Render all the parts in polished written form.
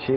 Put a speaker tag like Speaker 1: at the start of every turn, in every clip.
Speaker 1: 6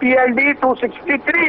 Speaker 2: PLD 263।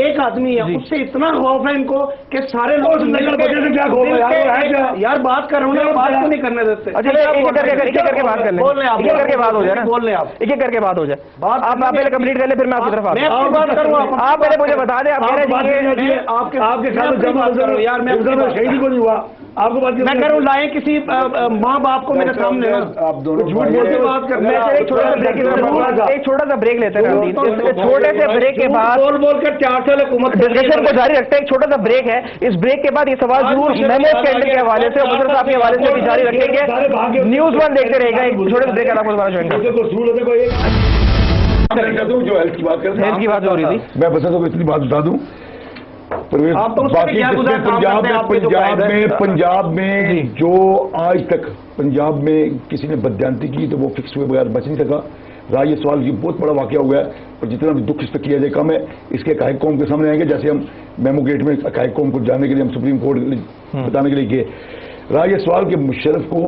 Speaker 3: ایک آدمی ہے اس سے اتنا خوف ہے ان کو کہ سارے لوگ کیا خوف ہے یار. بات کر رہے ہیں, بات کیوں نہیں کرنے دیتے؟
Speaker 1: ایک کر کے بات کر لیں, ایک کر کے بات ہو جائے نا, بول لیں آپ, ایک ایک کر کے بات ہو جائے. آپ پہلے کمپلیٹ کر لیں پھر میں آپ کی طرف آتا ہوں. بات کروں آپ پہلے مجھے بتا دیں, آپ
Speaker 3: آپ کے ساتھ یار میں شہید کو نہیں ہوا آپ کو بات
Speaker 4: میں کروں لائیں کسی ماں باپ کو میرے سامنے,
Speaker 3: آپ دونوں جھوٹ بول کے بات کر رہے ہیں.
Speaker 1: ایک چھوٹا سا بریک لیتے ہیں, چھوٹے سے بریک کے بعد
Speaker 3: بول بول کر 4 سال حکومت
Speaker 1: ڈسکشن کو جاری رکھتے ہیں. ایک چھوٹا سا بریک ہے, اس بریک کے بعد یہ سوال ضرور میمو اسکینڈل کے حوالے سے, مشرف صاحب کے حوالے سے بھی جاری رکھیں گے. نیوز 1 دیکھتے رہے گا. ایک چھوٹے سے بریک آپ کو دوبارہ جوائن کریں.
Speaker 3: جو ہیلتھ کی بات کر
Speaker 1: ہیلتھ کی بات ہو رہی تھی,
Speaker 3: میں بس اتنی بات بتا دوں. پنجاب میں جو آج تک پنجاب میں کسی نے بددیانتی کی تو وہ فکس ہوئے بغیر بچ نہیں سکا. رائے یہ سوال یہ بہت بڑا واقعہ ہوا ہے, اور جتنا بھی دکھ اس پہ کیا جائے کم ہے. اس کے حقائق قوم کے سامنے آئیں گے, جیسے ہم میمو گیٹ میں حقائق قوم کو جاننے کے لیے ہم سپریم کورٹ بتانے کے لیے گئے. رائے یہ سوال کہ مشرف کو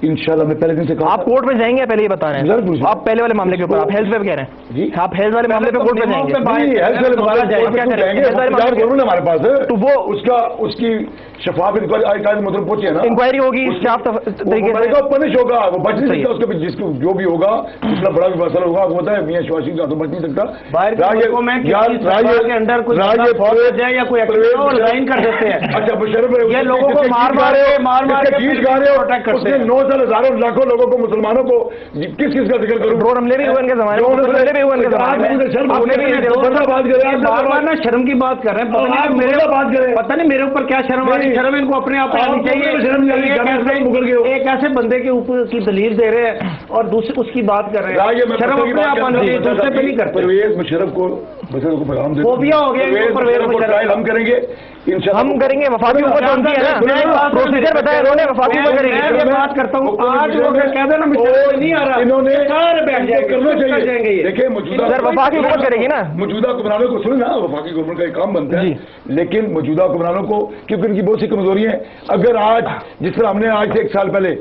Speaker 3: انشاءاللہ میں پہلے دن سے کہا.
Speaker 1: آپ کورٹ میں جائیں گے پہلے یہ بتا رہے ہیں, آپ پہلے والے معاملے کے اوپر آپ ہیلتھ پہ کہہ رہے ہیں جی, آپ ہیلتھ والے معاملے پہ کورٹ میں جائیں گے.
Speaker 3: ہمارے پاس ہے
Speaker 1: تو وہ
Speaker 3: اس کی شفاف انکوائری مطلب پہنچی ہے نا,
Speaker 1: انکوائری ہوگی شفاف طریقے سے,
Speaker 3: پنش ہوگا, وہ بچ نہیں سکتا. اس کے جس کو جو بھی ہوگا اتنا بڑا بھی مسئلہ ہوگا, وہ ہوتا ہے میاں شہباز شریف کا تو بچ نہیں سکتا. اچھا مشرف
Speaker 4: یہ لوگوں کو مار کے
Speaker 3: گیت گا رہے ہو, اس نے 9 سال ہزاروں لاکھوں لوگوں کو مسلمانوں کو کس کا ذکر کروں.
Speaker 1: ڈرون حملے بھی ہوئے ان کے زمانے
Speaker 4: میں, شرم کی بات کر رہے ہیں. پتہ نہیں میرے اوپر کیا شرم آنی, شرم ان کو اپنے آپ آنی چاہیے. ایک ایسے بندے کے اوپر کی دلیل دے رہے ہیں اور دوسرے اس کی بات کر رہے ہیں. شرم اپنے آپ آنی چاہیے, دوسرے پہ نہیں کرتے.
Speaker 3: پرویز مشرف کو پیغام دے, ہم کریں گے
Speaker 1: ہم کریں گے. وفاقی حکومت بنتی ہے نا, پروسیجر بتایا انہوں نے, وفاقی حکومت کریں گے.
Speaker 4: میں بات کرتا ہوں, آج وہ کہتے ہیں نا نہیں آ رہا,
Speaker 3: انہوں نے
Speaker 4: کرنا چاہیے.
Speaker 3: دیکھیں موجودہ
Speaker 1: وفاقی حکومت کرے گی نا,
Speaker 3: موجودہ حکمرانوں کو سنیں نا, وفاقی گورنمنٹ کا ایک کام بنتا ہے, لیکن موجودہ حکمرانوں کو کیونکہ ان کی بہت سی کمزوریاں ہیں. اگر آج جس طرح ہم نے آج سے 1 سال پہلے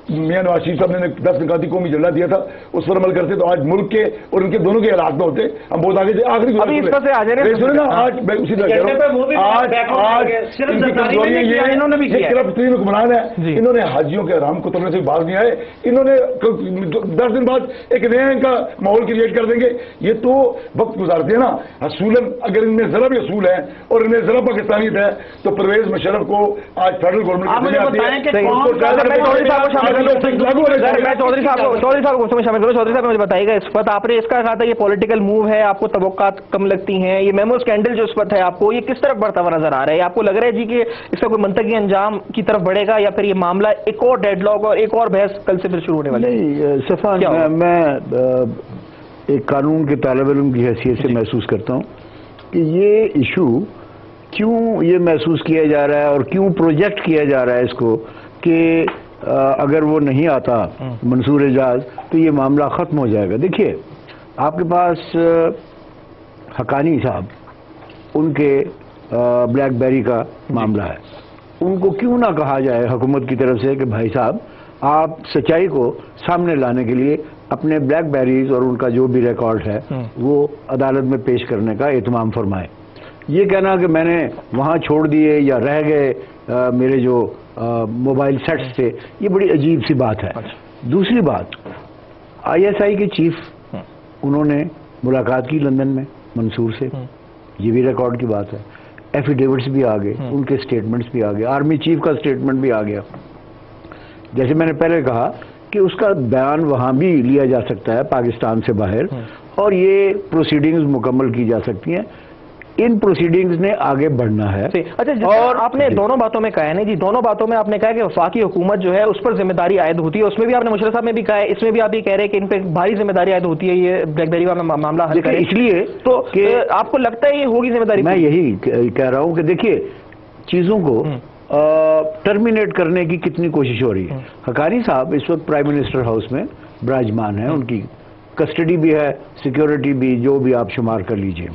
Speaker 3: میاں نواز شریف صاحب نے 10 نکاتی قومی اجلاس دیا تھا, اس پر عمل کرتے تو آج ملک کے اور ان کے دونوں کے حالات میں ہوتے ہم بہت آگے تھے. آخری آج میں اسی طرح انہوں نے بھی تین حکمران ہیں, انہوں نے حاجیوں کے آرام کو تمنے سے باز نہیں آئے. انہوں نے 10 دن بعد ایک نیا ان کا ماحول کریٹ کر دیں گے. یہ تو وقت گزارتے ہیں نا اصولاً. اگر ان میں ذرا بھی اصول ہے اور ان میں ذرا پاکستانیت ہے تو پرویز مشرف کو آج فیڈرل گورنمنٹ
Speaker 1: چودھری صاحب کو شامل کرو. چودھری صاحب مجھے بتائیے گا, اس وقت آپ نے اس کا کہا تھا یہ پولیٹیکل موو ہے, آپ کو توقعات کم لگتی ہیں, یہ میمو اسکینڈل جو اس وقت ہے آپ کو یہ کس طرف بڑھتا ہوا نظر آ رہا ہے؟ آپ کو لگ رہا ہے جی کہ اس کا کوئی منطقی انجام کی طرف بڑھے گا, یا پھر یہ معاملہ ایک اور ڈیڈ لاک اور ایک اور بحث کل سے پھر شروع ہونے والی ہے؟
Speaker 5: صفا, میں ایک قانون کے طالب علم کی حیثیت سے محسوس کرتا ہوں کہ یہ ایشو کیوں یہ محسوس کیا جا رہا ہے اور کیوں پروجیکٹ کیا جا رہا ہے اس کو کہ اگر وہ نہیں آتا منصور اعجاز تو یہ معاملہ ختم ہو جائے گا. دیکھیے آپ کے پاس حقانی صاحب, ان کے بلیک بیری کا معاملہ ہے, ان کو کیوں نہ کہا جائے حکومت کی طرف سے کہ بھائی صاحب آپ سچائی کو سامنے لانے کے لیے اپنے بلیک بیریز اور ان کا جو بھی ریکارڈ ہے وہ عدالت میں پیش کرنے کا اہتمام فرمائیں. یہ کہنا کہ میں نے وہاں چھوڑ دیے یا رہ گئے میرے جو موبائل سیٹس تھے, یہ بڑی عجیب سی بات ہے. دوسری بات, ISI کے چیف انہوں نے ملاقات کی لندن میں منصور سے, یہ بھی ریکارڈ کی بات ہے. ایفیڈیوٹس بھی آ گئے, ان کے سٹیٹمنٹس بھی آ گئے, آرمی چیف کا سٹیٹمنٹ بھی آ گیا. جیسے میں نے پہلے کہا کہ اس کا بیان وہاں بھی لیا جا سکتا ہے پاکستان سے باہر, اور یہ پروسیڈنگز مکمل کی جا سکتی ہیں. ان پروسیڈنگز نے آگے بڑھنا ہے.
Speaker 1: اچھا, اور آپ نے دونوں باتوں میں کہا ہے نا جی, دونوں باتوں میں آپ نے کہا کہ وفاقی حکومت جو ہے اس پر ذمہ داری عائد ہوتی ہے, اس میں بھی آپ نے مشرف صاحب میں بھی کہا ہے, اس میں بھی آپ یہ کہہ رہے ہیں کہ ان پہ بھاری ذمہ داری عائد ہوتی ہے یہ بلیک بیری والا معاملہ حل کرے.
Speaker 5: اس لیے
Speaker 1: تو آپ کو لگتا ہے یہ ہوگی ذمہ داری؟
Speaker 5: میں یہی کہہ رہا ہوں کہ دیکھیے چیزوں کو ٹرمینیٹ کرنے کی کتنی کوشش ہو رہی ہے. حقانی صاحب اس وقت پرائم منسٹر ہاؤس میں براجمان ہیں, ان کی کسٹڈی بھی ہے, سیکیورٹی بھی, جو بھی آپ شمار کر لیجئے.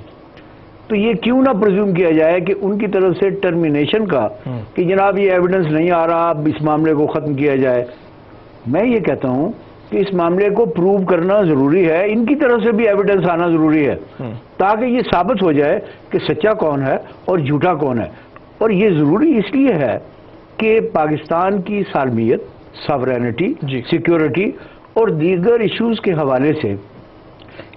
Speaker 5: تو یہ کیوں نہ پرزیوم کیا جائے کہ ان کی طرف سے ٹرمینیشن کا کہ جناب یہ ایویڈنس نہیں آ رہا, اب اس معاملے کو ختم کیا جائے. میں یہ کہتا ہوں کہ اس معاملے کو پروو کرنا ضروری ہے، ان کی طرف سے بھی ایویڈنس آنا ضروری ہے تاکہ یہ ثابت ہو جائے کہ سچا کون ہے اور جھوٹا کون ہے. اور یہ ضروری اس لیے ہے کہ پاکستان کی سالمیت، ساورینٹی، سیکیورٹی اور دیگر ایشوز کے حوالے سے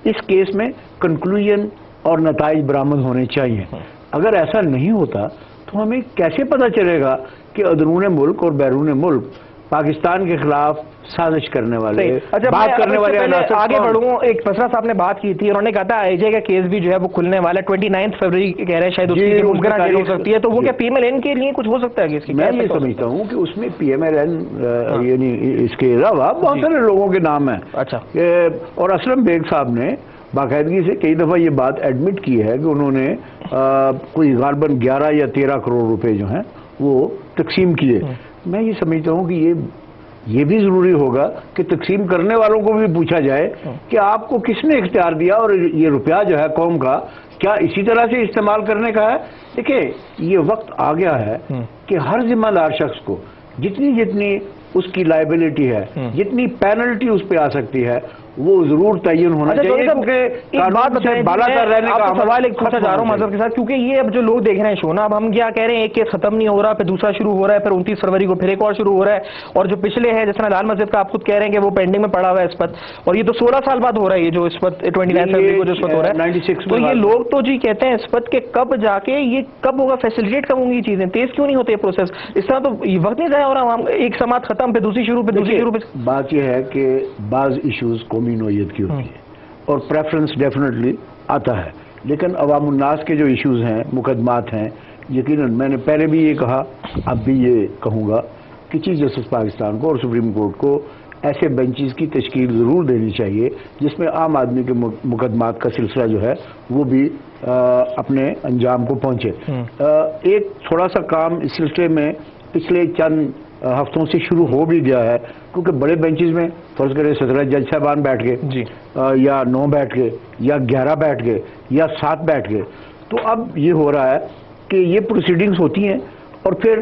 Speaker 5: اس کیس میں کنکلوژن اور نتائج برآمد ہونے چاہیے. اگر ایسا نہیں ہوتا تو ہمیں کیسے پتہ چلے گا کہ اندرون ملک اور بیرون ملک پاکستان کے خلاف سازش کرنے والے، بات کرنے والے عناصر
Speaker 1: آگے بڑھوں. ایک فسرہ صاحب نے بات کی تھی، انہوں نے کہا تھا آئی جے کا کیس بھی جو ہے وہ کھلنے والا ہے 29 فروری کہہ رہے ہیں، شاید اس کی ممکنہ ڈیٹ ہو سکتی ہے. تو وہ کیا پی ایم ایل این کے لیے کچھ ہو سکتا ہے؟
Speaker 5: میں یہ سمجھتا ہوں کہ اس میں پی ایم ایل این یعنی اس کے علاوہ بہت سارے لوگوں کے نام ہیں.
Speaker 1: اچھا.
Speaker 5: اور اسلم بیگ صاحب نے باقاعدگی سے کئی دفعہ یہ بات ایڈمٹ کی ہے کہ انہوں نے کوئی غالباً 11 یا 13 کروڑ روپے جو ہیں وہ تقسیم کیے. میں یہ سمجھتا ہوں کہ یہ بھی ضروری ہوگا کہ تقسیم کرنے والوں کو بھی پوچھا جائے کہ آپ کو کس نے اختیار دیا اور یہ روپیہ جو ہے قوم کا کیا اسی طرح سے استعمال کرنے کا ہے. دیکھیں یہ وقت آ گیا ہے کہ ہر ذمہ دار شخص کو جتنی اس کی لائبلٹی ہے، جتنی پینلٹی اس پہ آ سکتی ہے، وہ ضرور تعین ہونا چاہیے.
Speaker 1: سوال ایک پوچھا جا رہا ہوں معذرت کے ساتھ، کیونکہ یہ اب جو لوگ دیکھ رہے ہیں شو نا، اب ہم کیا کہہ رہے ہیں ایک کیس ختم نہیں ہو رہا، پھر دوسرا شروع ہو رہا ہے، پھر 29 فروری کو پھر ایک اور شروع ہو رہا ہے، اور جو پچھلے ہیں جس طرح لال مسجد کا آپ خود کہہ رہے ہیں کہ وہ پینڈنگ میں پڑا ہوا ہے اس وقت، اور یہ تو 16 سال بعد ہو رہا ہے یہ جو اس وقت 29 فروری کو جو اس وقت ہو رہا ہے
Speaker 5: 96.
Speaker 1: تو یہ لوگ تو جی کہتے ہیں اس وقت کہ کب جا کے یہ کب ہوگا، فیسیلیٹیٹ کب ہوں گی چیزیں، تیز کیوں نہیں ہوتے پروسیس اس طرح؟ تو یہ وقت نہیں ضائع ہو رہا، ایک سماعت ختم پھر دوسری شروع پھر دوسری شروع.
Speaker 5: بات یہ ہے کہ بعض ایشوز قومی نوعیت کی ہوتی ہے اور پریفرنس ڈیفینیٹلی آتا ہے، لیکن عوام الناس کے جو ایشوز ہیں، مقدمات ہیں، یقیناً میں نے پہلے بھی یہ کہا، اب بھی یہ کہوں گا کہ چیف جسٹس پاکستان کو اور سپریم کورٹ کو ایسے بینچز کی تشکیل ضرور دینی چاہیے جس میں عام آدمی کے مقدمات کا سلسلہ جو ہے وہ بھی اپنے انجام کو پہنچے. ایک تھوڑا سا کام اس سلسلے میں پچھلے چند ہفتوں سے شروع ہو بھی گیا ہے، کیونکہ بڑے بینچز میں فرض کریں 17 جج صاحبان بیٹھ گئے یا 9 بیٹھ گئے یا 11 بیٹھ گئے یا 7 بیٹھ گئے. تو اب یہ ہو رہا ہے کہ یہ پروسیڈنگز ہوتی ہیں اور پھر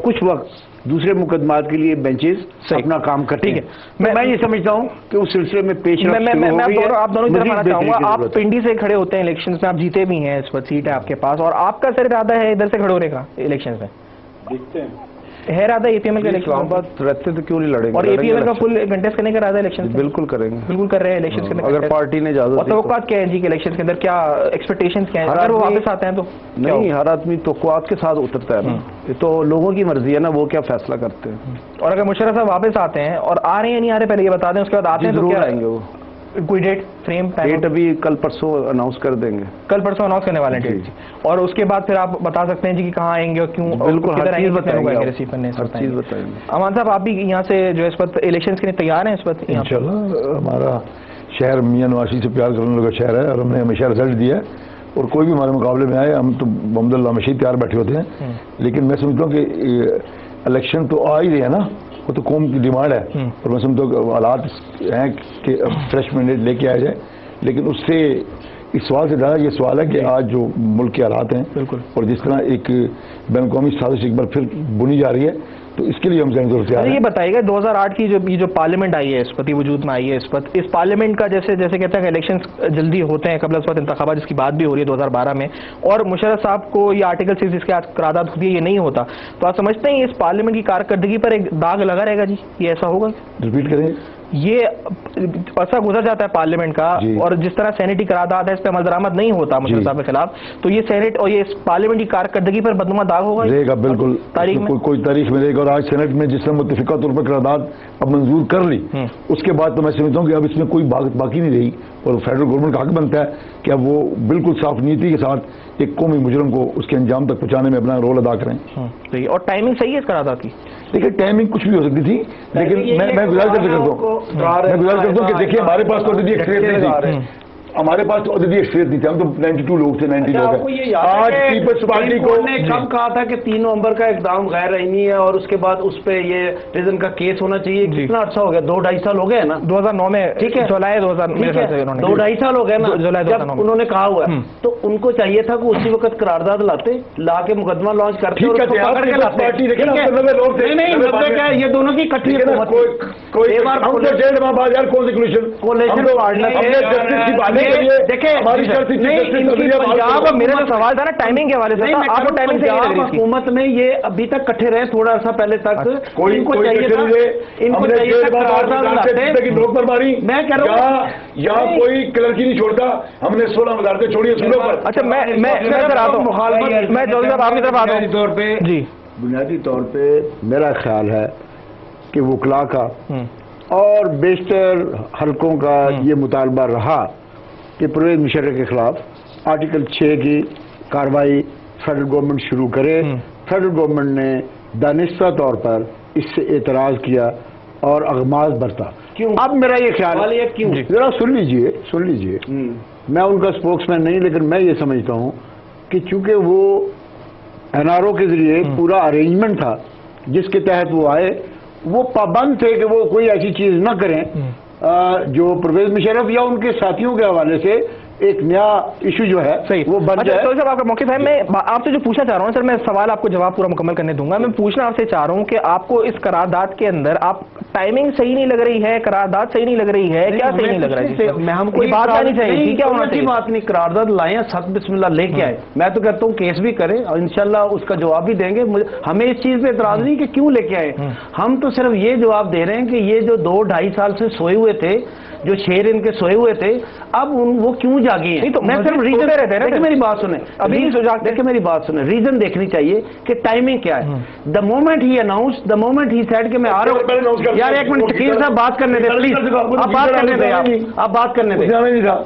Speaker 5: کچھ وقت دوسرے مقدمات کے لیے بینچز اپنا کام کرتے ہیں. میں یہ سمجھتا ہوں کہ اس سلسلے میں پیش رفت
Speaker 1: آپ دونوں کی طرف آنا چاہوں گا. آپ پنڈی سے کھڑے ہوتے ہیں الیکشنز میں، آپ جیتے بھی ہیں، اس وقت سیٹ ہے آپ کے پاس، اور آپ کا سر ارادہ ہے ادھر سے کھڑے ہونے کا الیکشنز میں؟ دیکھتے ہیں ہے ارادہ اے پی ایم ایل کا الیکشن بات رہتے تو کیوں نہیں لڑیں گے، اور اے پی ایم ایل کا فل کنٹیسٹ کرنے کا ارادہ ہے الیکشن؟ بالکل کریں گے، بالکل کر رہے ہیں الیکشن کے اگر پارٹی نے اجازت. اور توقعات کیا ہیں جی کہ الیکشن کے اندر کیا ایکسپیکٹیشنز کیا ہیں اگر وہ واپس آتے ہیں تو؟ نہیں، ہر آدمی توقعات کے ساتھ اترتا ہے نا، یہ تو لوگوں کی مرضی ہے نا وہ کیا فیصلہ کرتے ہیں. اور اگر مشرف صاحب واپس آتے ہیں اور آ رہے ہیں نہیں آ رہے پہلے یہ بتا دیں، اس کے بعد آتے ہیں تو کیا آئیں گے؟ وہ کوئی ڈیٹ فریم ڈیٹ ابھی کل پرسوں اناؤنس کر دیں گے، کل پرسوں اناؤنس کرنے والے ہیں ڈیٹ. اور اس کے بعد پھر آپ بتا سکتے ہیں جی کہ کہاں آئیں گے اور کیوں؟ بالکل ہر چیز بتائیں گے، ہر چیز بتائیں گے. امان صاحب آپ بھی یہاں سے جو اس وقت الیکشنز کے لیے تیار ہیں اس وقت؟
Speaker 3: انشاءاللہ ہمارا شہر میاں نواز شریف سے پیار کرنے والا شہر ہے اور ہم نے ہمیشہ رزلٹ دیا ہے، اور کوئی بھی ہمارے مقابلے میں آئے ہم تو الحمد للہ ہمیشہ ہی تیار بیٹھے ہوتے ہیں. لیکن میں سمجھتا ہوں کہ الیکشن تو آ ہی رہے ہیں نا، وہ تو قوم کی ڈیمانڈ ہے، اور میں سمجھتا ہوں کہ حالات ہیں کہ فریش مینڈیٹ لے کے آیا جائے. لیکن اس سے اس سوال سے زیادہ یہ سوال ہے کہ آج جو ملک کے حالات ہیں بالکل، اور جس طرح ایک بین الاقوامی سازش ایک بار پھر بنی جا رہی ہے، تو اس کے لیے ہم ذہنی طور سے
Speaker 1: یہ بتائیے گا 2008 کی جو پارلیمنٹ آئی ہے اس وقت وجود میں آئی ہے اس وقت، اس پارلیمنٹ کا جیسے کہتے ہیں کہ الیکشن جلدی ہوتے ہیں قبل اس وقت انتخابات جس کی بات بھی ہو رہی ہے 2012 میں، اور مشرف صاحب کو یہ آرٹیکل 6 جس کے قرارداد ہوتی ہے یہ نہیں ہوتا، تو آپ سمجھتے ہیں اس پارلیمنٹ کی کارکردگی پر ایک داغ لگا رہے گا جی؟ یہ ایسا ہوگا؟
Speaker 3: ریپیٹ کریں.
Speaker 1: یہ عرصہ گزر جاتا ہے پارلیمنٹ کا اور جس طرح سینیٹی قرارداد ہے اس پہ عمل درآمد نہیں ہوتا مشرف صاحب کے خلاف، تو یہ سینیٹ اور یہ پارلیمنٹ کی کارکردگی پر بدنما داغ ہوگا؟
Speaker 3: رہے گا بالکل، کوئی تاریخ میں رہے گا. اور آج سینیٹ میں جس طرح متفقہ طور پر قرارداد اب منظور کر لی، اس کے بعد تو میں سمجھتا ہوں کہ اب اس میں کوئی باقی نہیں رہی، اور فیڈرل گورنمنٹ کا حق بنتا ہے کہ اب وہ بالکل صاف نیتی کے ساتھ ایک قومی مجرم کو اس کے انجام تک پہنچانے میں اپنا رول ادا کریں.
Speaker 1: صحیح. اور ٹائمنگ صحیح ہے اس قرارداد کی؟
Speaker 3: دیکھیے ٹائمنگ کچھ بھی ہو سکتی تھی، لیکن میں گزارش کرتا ہوں کہ دیکھیے ہمارے پاس تو ہمارے پاس تو عددی اکثریت نہیں تھی، ہم تو 92 لوگ تھے، 90 لوگ ہیں. آج پیپلز پارٹی کو
Speaker 4: نے کب کہا تھا کہ 3 نومبر کا اقدام غیر آئینی ہے اور اس کے بعد اس پہ یہ ریزن کا کیس ہونا چاہیے؟ کتنا عرصہ ہو گیا؟ 2-2.5 سال ہو گئے نا.
Speaker 1: 2009 میں، ٹھیک ہے، جولائی 2000 میں
Speaker 4: 2-2.5 سال ہو گئے نا جب انہوں نے کہا ہوا ہے. تو ان کو چاہیے تھا کہ اسی وقت قرارداد لاتے، لا کے مقدمہ لانچ کرتے اور اس کو پکڑ کے لاتے. نہیں کیا یہ دونوں کی کٹھی حکومت.
Speaker 1: میرا جو سوال تھا نا ٹائمنگ کے حوالے سے، آپ ٹائمنگ سے
Speaker 4: حکومت میں یہ ابھی تک کٹھے رہے تھوڑا عرصہ پہلے تک. ان کو چاہیے تھا میں کہہ رہا ہوں
Speaker 3: یہاں کوئی کلرکی نہیں چھوڑتا، ہم نے 16 وزارتیں چھوڑی اصولوں پر.
Speaker 1: اچھا میں چودھری صاحب آپ کی طرف آتا ہوں.
Speaker 4: طور پہ
Speaker 1: جی
Speaker 5: بنیادی طور پہ میرا خیال ہے کہ وکلاء کا اور بیشتر حلقوں کا یہ مطالبہ رہا کہ پرویز مشرف کے خلاف آرٹیکل 6 کی کارروائی فیڈرل گورنمنٹ شروع کرے. فیڈرل گورنمنٹ نے دانستہ طور پر اس سے اعتراض کیا اور اغماض برتا.
Speaker 4: کیوں؟
Speaker 5: اب میرا یہ خیال ہے،
Speaker 4: کیوں
Speaker 5: ذرا سن لیجئے. میں ان کا اسپوکس مین نہیں، لیکن میں یہ سمجھتا ہوں کہ چونکہ وہ NRO کے ذریعے پورا ارینجمنٹ تھا جس کے تحت وہ آئے، وہ پابند تھے کہ وہ کوئی ایسی چیز نہ کریں جو پرویز مشرف یا ان کے ساتھیوں کے حوالے سے ایک نیا ایشو جو ہے وہ بن جائے.
Speaker 1: تو صاحب آپ کا موقف ہے. میں آپ سے جو پوچھنا چاہ رہا ہوں سر، میں سوال آپ کو جواب پورا مکمل کرنے دوں گا. میں پوچھنا آپ سے چاہ رہا ہوں کہ آپ کو اس قرارداد کے اندر آپ ٹائمنگ صحیح نہیں لگ رہی ہے، قرارداد صحیح نہیں لگ رہی ہے، کیا صحیح نہیں لگ رہا ہے؟
Speaker 4: ہم کو
Speaker 1: بات آنی چاہیے، کیا ہونا چاہیے؟
Speaker 4: بات نہیں، قرارداد لائیں، سخت بسم اللہ لے کے آئے. میں تو کہتا ہوں کیس بھی کریں اور انشاءاللہ اس کا جواب بھی دیں گے. ہمیں اس چیز پہ اعتراض نہیں کہ کیوں لے کے آئے. ہم تو صرف یہ جواب دے رہے ہیں کہ یہ جو 2-2.5 سال سے سوئے ہوئے تھے، جو شیر ان کے سوئے ہوئے تھے، اب وہ کیوں جاگے ہیں؟ میں صرف ریزن رہتے ہیں نا. میری بات سنیں، ابھی دیکھیں میری بات سنیں، ریزن دیکھنی چاہیے کہ ٹائمنگ کیا ہے. The moment he announce, the moment he said کہ میں آ رہا ہوں. یار ایک منٹ شکیل صاحب بات کرنے دیں پلیز. آپ بات کرنے دیں، آپ بات کرنے دیں.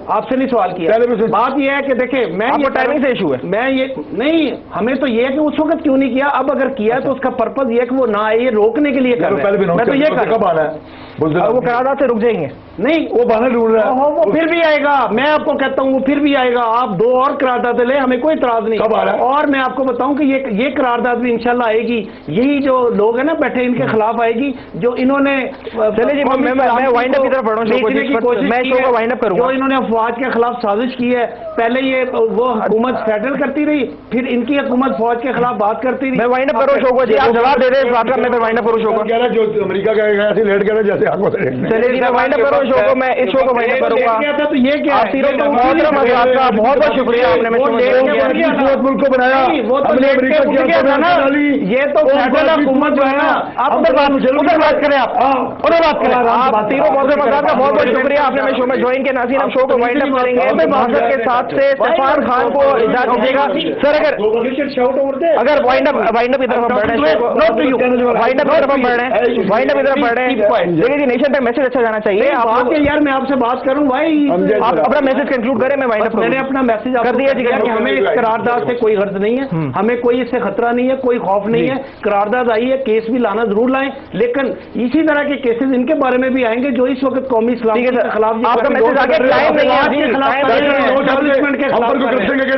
Speaker 4: آپ سے نہیں سوال کیا. بات یہ ہے کہ دیکھیں میں
Speaker 1: ٹائمنگ سے ایشو ہے.
Speaker 4: میں یہ نہیں، ہمیں تو یہ ہے کہ اس وقت کیوں نہیں کیا. اب اگر کیا تو اس کا پرپز یہ ہے کہ وہ نہ آئے، یہ روکنے کے لیے کر رہے ہیں. میں تو یہ کر رہا ہوں
Speaker 1: وہ قرارداد سے رک جائیں گے.
Speaker 4: نہیں وہ بہانے ڈھونڈ رہا ہے، وہ پھر بھی آئے گا. میں آپ کو کہتا ہوں وہ پھر بھی آئے گا. آپ 2 اور قراردادیں لیں، ہمیں کوئی اعتراض نہیں.
Speaker 3: کب آ رہا ہے؟
Speaker 4: اور میں آپ کو بتاؤں کہ یہ قرارداد بھی انشاءاللہ آئے گی. یہی جو لوگ ہیں نا بیٹھے، ان کے خلاف آئے گی جو انہوں نے
Speaker 1: چلے جی میں وائنڈ اپ کی طرف بڑھ رہا ہوں. میں شو کو وائنڈ اپ کروں گا.
Speaker 4: جو انہوں نے افواج کے خلاف سازش کی ہے، پہلے یہ وہ حکومت سیٹل کرتی رہی، پھر ان کی حکومت فوج کے خلاف بات کرتی رہی.
Speaker 1: میں وائنڈ اپ کروں شو کو. جی آپ جواب دے دیں اس بات کا. میں وائنڈ اپ کروں شو کو.
Speaker 3: جو امریکہ کا ایسے لیٹ کر جیسے آپ کو.
Speaker 1: چلے جی میں وائنڈ اپ کروں شو کو. میں اس شو کو وائنڈ اپ کروں گا.
Speaker 4: تو یہ کیا ہے؟
Speaker 1: محترم حضرات کا بہت بہت شکریہ. آپ نے
Speaker 3: ملک کو بنایا،
Speaker 4: یہ تو فیڈرل حکومت جو ہے نا. آپ ادھر بات کریں، آپ ادھر بات کریں.
Speaker 1: آپ تینوں محترم حضرات کا بہت بہت شکریہ. آپ نے شو میں جوائن کیا. ناظرین ہم شو کو وائنڈ اپ کریں گے. معذرت کے ساتھ سے سفان خان کو اجازت دیجیے گا سر. اگر وائنڈ اپ کی طرف ہم بڑھ رہے ہیں، وائنڈ اپ کی طرف ہم بڑھ رہے ہیں، وائنڈ اپ کی طرف بڑھ رہے ہیں. دیکھیے جی نیشن تک میسج اچھا جانا چاہیے.
Speaker 4: یار میں آپ سے بات کروں بھائی،
Speaker 1: آپ اپنا میسج کنکلوڈ کریں.
Speaker 4: میں نے اپنا میسج کر دیا کہ ہمیں اس قرارداد سے کوئی غرض نہیں ہے، ہمیں کوئی اس سے خطرہ نہیں ہے، کوئی خوف نہیں ہے. قرارداد آئی ہے، کیس بھی لانا ضرور لائیں، لیکن اسی طرح کے کیسز ان کے بارے میں بھی آئیں گے جو اس وقت قومی اسلام کے خلاف.
Speaker 1: آپ کا میسج آگے ٹائم نہیں ہے.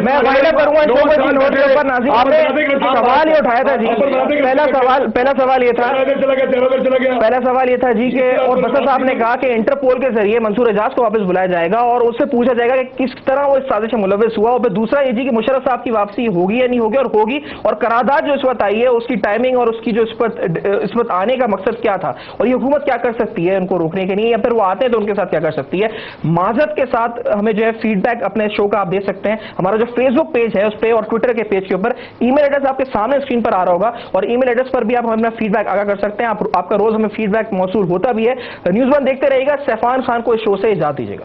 Speaker 1: میں وائنڈ اپ کروں گا. نوٹ کے اوپر ناظرین آپ نے سوال یہ اٹھایا تھا جی. پہلا سوال یہ تھا جی کہ اور بسر صاحب نے کہا کہ انٹرپول کے ذریعے منصور اعجاز کو واپس بلایا جائے گا اور اس سے پوچھا جائے گا کہ کس طرح وہ اس سازش میں ملوث ہوا. اور پھر دوسرا یہ جی کہ مشرف صاحب کی واپسی ہوگی یا نہیں ہوگی، اور ہوگی. اور قرارداد جو اس وقت آئی ہے اس کی ٹائمنگ اور اس کی جو اس وقت آنے کا مقصد کیا تھا، اور یہ حکومت کیا کر سکتی ہے ان کو روکنے کے لیے، یا پھر وہ آتے ہیں تو ان کے ساتھ کیا کر سکتی ہے. معذرت کے ساتھ ہمیں جو ہے فیڈ بیک اپنے شو کا آپ دے سکتے ہیں. ہمارا جو فیس بک پیج ہے اس پہ اور ٹویٹر کے پیج کے اوپر ای میل ایڈریس آپ کے سامنے اسکرین پر آ رہا ہوگا، اور ای میل ایڈریس پر بھی آپ ہمیں فیڈ بیک آگاہ کر سکتے ہیں. آپ کا روز ہمیں فیڈ بیک موصول ہوتا بھی ہے. نیوز ون دیکھتے رہیے گا. سیفان خان کو اس شو سے اجازت دیجیے گا.